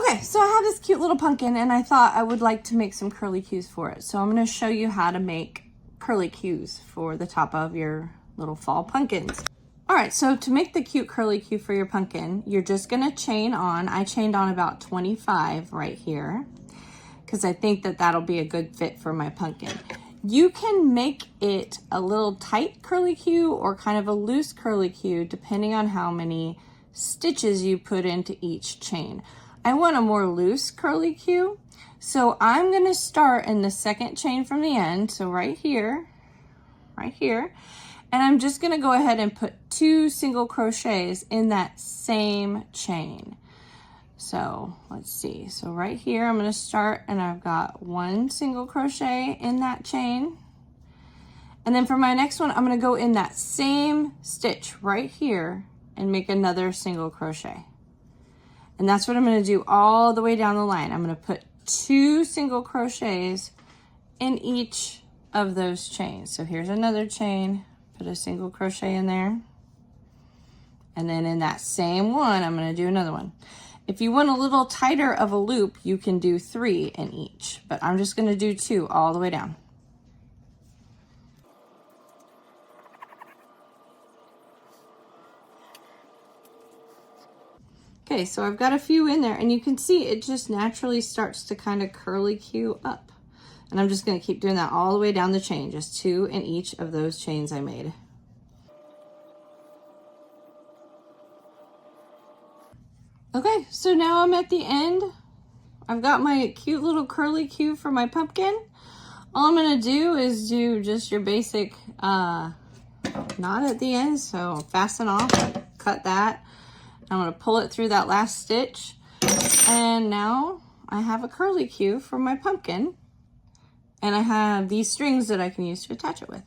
Okay, so I have this cute little pumpkin and I thought I would like to make some curly cues for it. So I'm going to show you how to make curly cues for the top of your little fall pumpkins. All right, so to make the cute curly cue for your pumpkin, you're just going to chain on. I chained on about 25 right here because I think that that'll be a good fit for my pumpkin. You can make it a little tight curly cue or kind of a loose curly cue depending on how many stitches you put into each chain. I want a more loose curly cue, so I'm going to start in the second chain from the end, so right here, and I'm just going to go ahead and put 2 single crochets in that same chain. So let's see, so right here I'm going to start and I've got 1 single crochet in that chain, and then for my next one I'm going to go in that same stitch right here and make another single crochet. And that's what I'm going to do all the way down the line. I'm going to put 2 single crochets in each of those chains. So here's another chain, put a single crochet in there. And then in that same one, I'm going to do another one. If you want a little tighter of a loop, you can do 3 in each, but I'm just going to do 2 all the way down. Okay, so I've got a few in there and you can see it just naturally starts to kind of curly cue up. And I'm just going to keep doing that all the way down the chain, just 2 in each of those chains I made. Okay, so now I'm at the end. I've got my cute little curly cue for my pumpkin. All I'm going to do is do just your basic knot at the end. So fasten off, cut that. I'm going to pull it through that last stitch, and now I have a curly cue for my pumpkin, and I have these strings that I can use to attach it with.